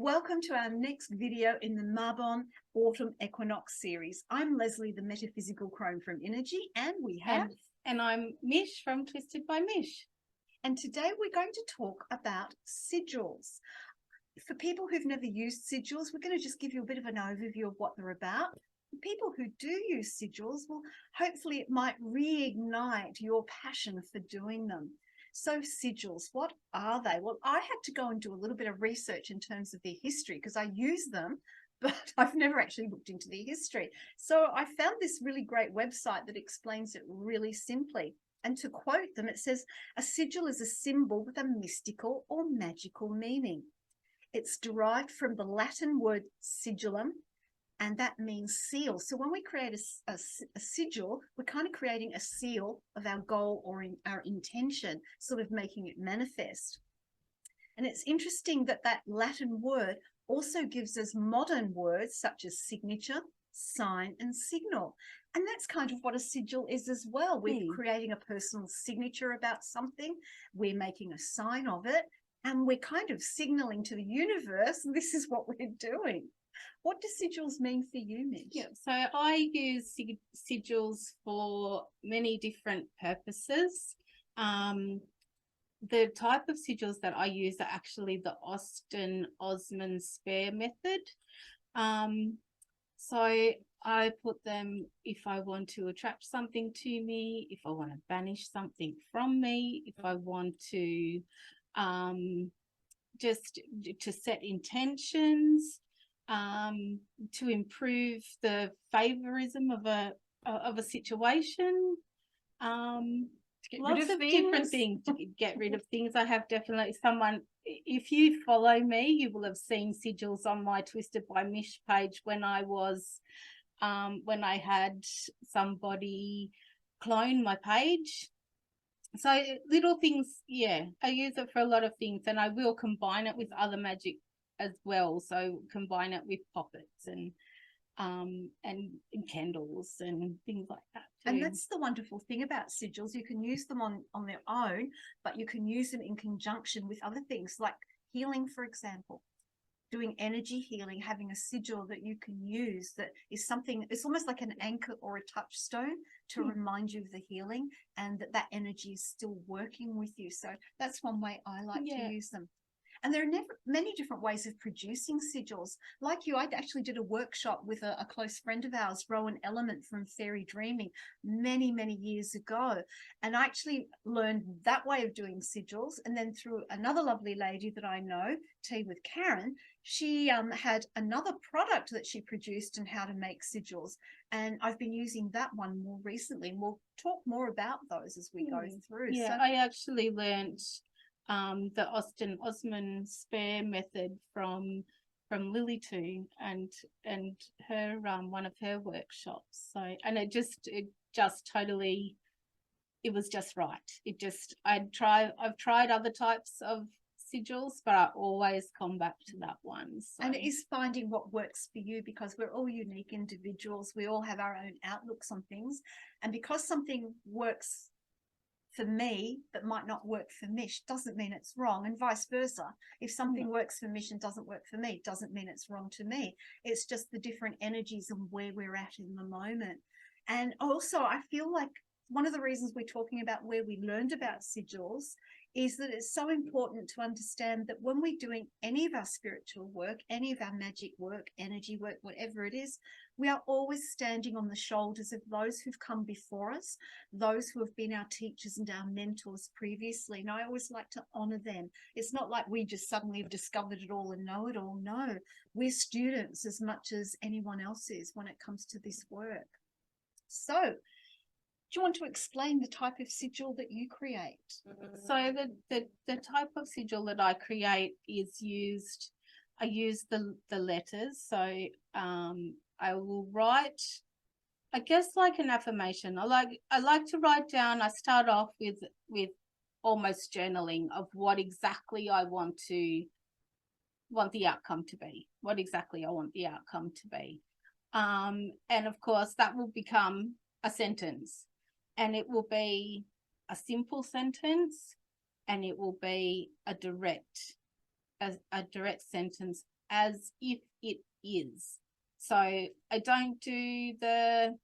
Welcome to our next video in the Mabon Autumn Equinox series. I'm Lesley, the Metaphysical Cronen from Innerji, and we have... And I'm Mish from Twisted by Mish. And today we're going to talk about sigils. For people who've never used sigils, we're going to just give you a bit of an overview of what they're about. For people who do use sigils, well, hopefully it might reignite your passion for doing them. So sigils, what are they? Well, I had to go and do a little bit of research in terms of their history because I use them, but I've never actually looked into their history. So I found this really great website that explains it really simply. And to quote them, it says, a sigil is a symbol with a mystical or magical meaning. It's derived from the Latin word sigillum, and that means seal. So when we create a sigil, we're kind of creating a seal of our goal or our intention, sort of making it manifest. And it's interesting that that Latin word also gives us modern words such as signature, sign, and signal. And that's kind of what a sigil is as well. We're creating a personal signature about something. We're making a sign of it, and we're kind of signaling to the universe, this is what we're doing. What do sigils mean for you, Mish? Yeah, so I use sigils for many different purposes. The type of sigils that I use are actually the Osman spare method. So I put them if I want to attract something to me, if I want to banish something from me, if I want to just to set intentions, to improve the favorism of a situation, lots of different things to get rid of things. I have definitely if you follow me, you will have seen sigils on my Twisted by Mish page when I was when I had somebody clone my page. So little things, yeah, I use it for a lot of things, and I will combine it with other magic as well. So combine it with poppets and candles and things like that too. And that's the wonderful thing about sigils. You can use them on their own, but you can use them in conjunction with other things like healing, for example. Doing energy healing, having a sigil that you can use that is something, it's almost like an anchor or a touchstone to remind you of the healing, and that energy is still working with you. So that's one way I like to use them. And there are many different ways of producing sigils. Like you, I actually did a workshop with a close friend of ours, Rowan Element from Fairy Dreaming, many, many years ago. And I actually learned that way of doing sigils. And then through another lovely lady that I know, Tea with Karen, she had another product that she produced on how to make sigils. And I've been using that one more recently. And we'll talk more about those as we go through. Yeah, so I actually learned the Osman spare method from Lily too, and her one of her workshops. So, and it just totally, it was just right. I've tried other types of sigils, but I always come back to that one. So. And it is finding what works for you, because we're all unique individuals. We all have our own outlooks on things, and because something works for me that might not work for Mish doesn't mean it's wrong, and vice versa. If something works for Mish and doesn't work for me, doesn't mean it's wrong to me. It's just the different energies and where we're at in the moment. And also I feel like one of the reasons we're talking about where we learned about sigils is that it's so important to understand that when we're doing any of our spiritual work, any of our magic work, energy work, whatever it is, we are always standing on the shoulders of those who've come before us, those who have been our teachers and our mentors previously. And I always like to honor them. It's not like we just suddenly have discovered it all and know it all. No, we're students as much as anyone else is when it comes to this work. So, do you want to explain the type of sigil that you create? So the type of sigil that I create is I use the letters. So I will write, I guess, like an affirmation. I like to write down. I start off with almost journaling of what exactly I want the outcome to be. What exactly I want the outcome to be. And of course that will become a sentence. And it will be a simple sentence, and it will be a direct sentence as if it is. So I don't do the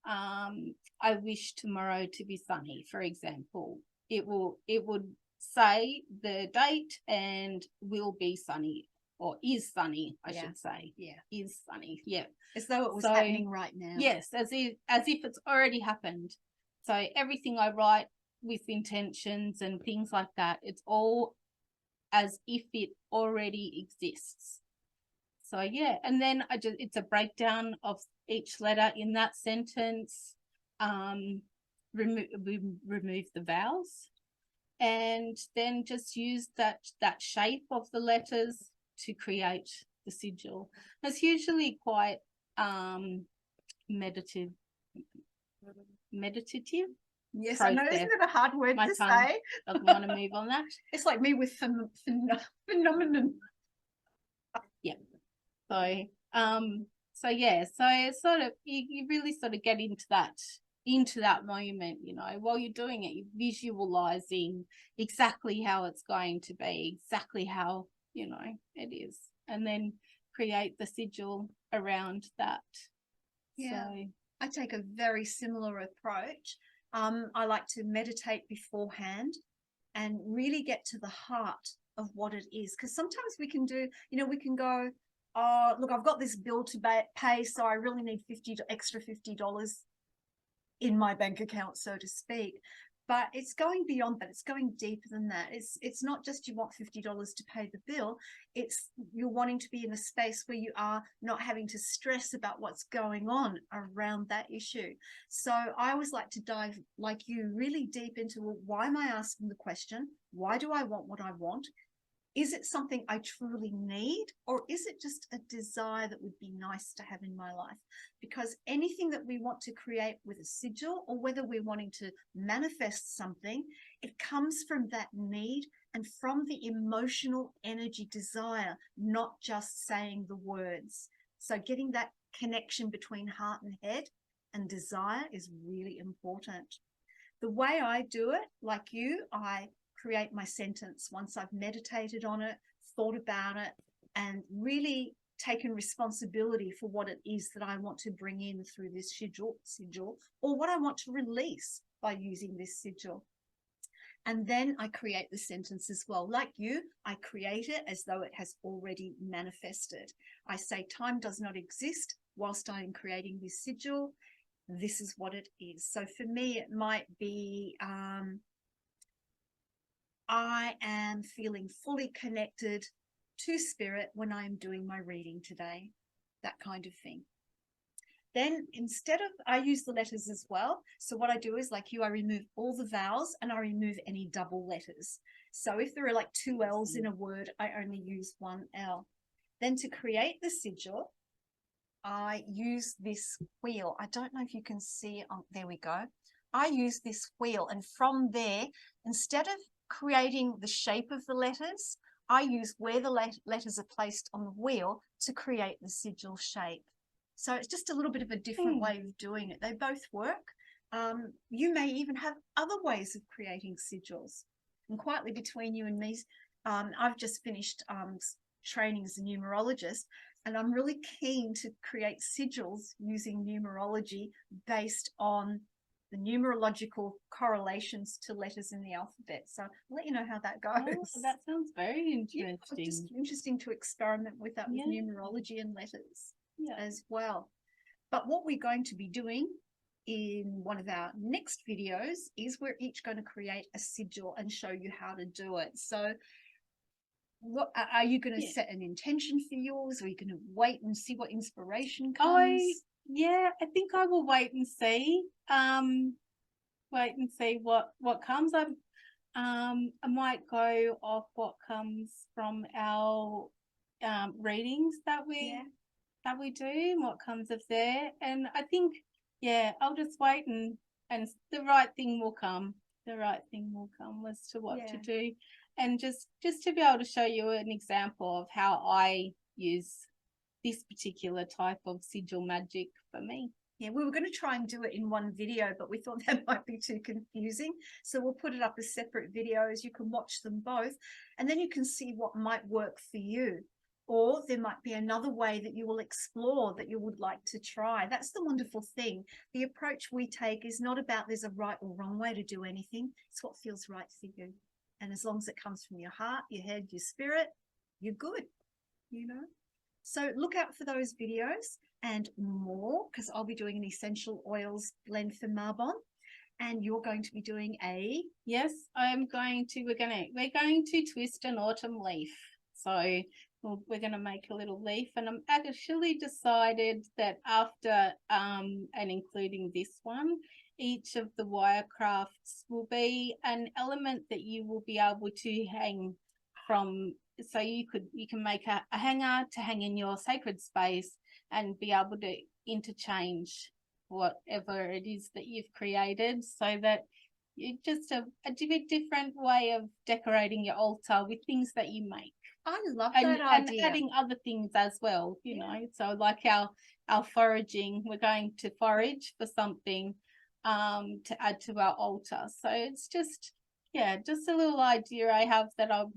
I wish tomorrow to be sunny, for example. It would say the date and will be sunny, or is sunny, I should say. Yeah. Is sunny. Yeah. As though it was happening right now. Yes, as if it's already happened. So everything I write with intentions and things like that, it's all as if it already exists. So yeah, and then it's a breakdown of each letter in that sentence. Remove the vowels, and then just use that shape of the letters to create the sigil. It's usually quite meditative. Yes, process. I know, isn't it a hard word My to tongue say? doesn't want to move on that. It's like me with phenomenon. Yeah. So yeah, so it's sort of you really sort of get into that moment, you know, while you're doing it, you're visualizing exactly how it's going to be, exactly how, you know, it is, and then create the sigil around that. Yeah. So I take a very similar approach. I like to meditate beforehand and really get to the heart of what it is, because sometimes we can do, you know, we can go, oh look, I've got this bill to pay, so I really need extra $50 in my bank account, so to speak. But it's going beyond that. It's going deeper than that. It's not just you want $50 to pay the bill. It's you're wanting to be in a space where you are not having to stress about what's going on around that issue. So I always like to dive, like you, really deep into, well, why am I asking the question? Why do I want what I want? Is it something I truly need, or is it just a desire that would be nice to have in my life? Because anything that we want to create with a sigil, or whether we're wanting to manifest something, it comes from that need and from the emotional energy desire, not just saying the words. So getting that connection between heart and head and desire is really important. The way I do it, like you, I create my sentence once I've meditated on it, thought about it, and really taken responsibility for what it is that I want to bring in through this sigil, or what I want to release by using this sigil. And then I create the sentence as well. Like you, I create it as though it has already manifested. I say time does not exist whilst I am creating this sigil. This is what it is. So for me, it might be, I am feeling fully connected to spirit when I'm doing my reading today, that kind of thing. Then instead of, I use the letters as well. So what I do is, like you, I remove all the vowels and I remove any double letters. So if there are like 2 L's in a word, I only use 1 L. Then to create the sigil, I use this wheel. I don't know if you can see, oh, there we go. I use this wheel, and from there, instead of creating the shape of the letters, I use where the letters are placed on the wheel to create the sigil shape. So it's just a little bit of a different way of doing it. They both work. You may even have other ways of creating sigils. And quietly between you and me, I've just finished training as a numerologist, and I'm really keen to create sigils using numerology based on the numerological correlations to letters in the alphabet. So I'll let you know how that goes. Oh, that sounds very interesting. Yeah, just interesting to experiment with that, with numerology and letters as well. But what we're going to be doing in one of our next videos is we're each going to create a sigil and show you how to do it. So what are you going to set an intention for yours, or are you going to wait and see what inspiration comes? I think I will wait and see. Wait and see what comes. I might go off what comes from our readings that we do, and what comes of there. And I think I'll just wait and the right thing will come. The right thing will come as to what to do. And just to be able to show you an example of how I use this particular type of sigil magic for me. Yeah, we were going to try and do it in one video, but we thought that might be too confusing. So we'll put it up as separate videos. You can watch them both, and then you can see what might work for you. Or there might be another way that you will explore that you would like to try. That's the wonderful thing. The approach we take is not about there's a right or wrong way to do anything. It's what feels right for you. And as long as it comes from your heart, your head, your spirit, you're good, you know. So look out for those videos and more, because I'll be doing an essential oils blend for Mabon. And you're going to be doing a... Yes, we're going to twist an autumn leaf. So we're going to make a little leaf, and I'm actually decided that after and including this one, each of the wire crafts will be an element that you will be able to hang from. So you can make a hanger to hang in your sacred space and be able to interchange whatever it is that you've created, so that you just a different way of decorating your altar with things that you make. I love that idea. And adding other things as well, you know. So like our foraging, we're going to forage for something to add to our altar. So it's just a little idea I have that I'll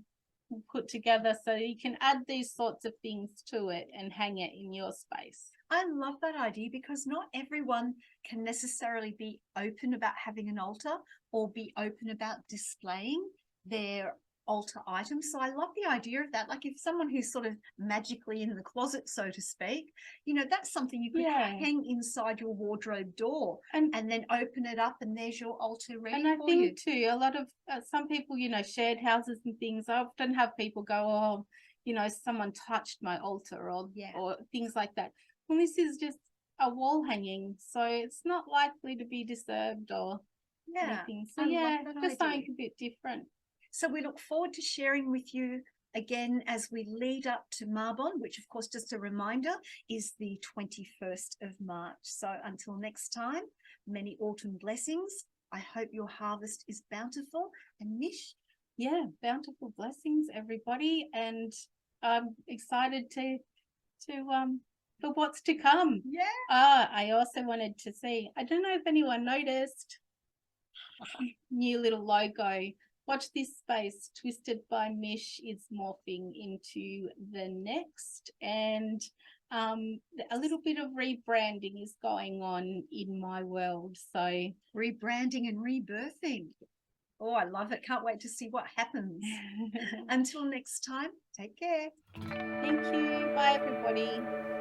put together so you can add these sorts of things to it and hang it in your space. I love that idea, because not everyone can necessarily be open about having an altar or be open about displaying their altar items. So I love the idea of that. Like if someone who's sort of magically in the closet, so to speak, you know, that's something you could hang inside your wardrobe door and then open it up, and there's your altar ready for you. And I think too, a lot of some people, you know, shared houses and things, I often have people go, oh, you know, someone touched my altar or things like that. Well, this is just a wall hanging, so it's not likely to be disturbed or anything. So just something a bit different. So we look forward to sharing with you again as we lead up to Mabon, which of course, just a reminder, is the 21st of March. So until next time, many autumn blessings. I hope your harvest is bountiful. And Mish? Yeah, bountiful blessings, everybody. And I'm excited for what's to come. Yeah. I also wanted to see, I don't know if anyone noticed, new little logo. Watch this space. Twisted by Mish is morphing into the next, and a little bit of rebranding is going on in my world. So rebranding and rebirthing. Oh, I love it. Can't wait to see what happens. Until next time, take care. Thank you. Bye, everybody.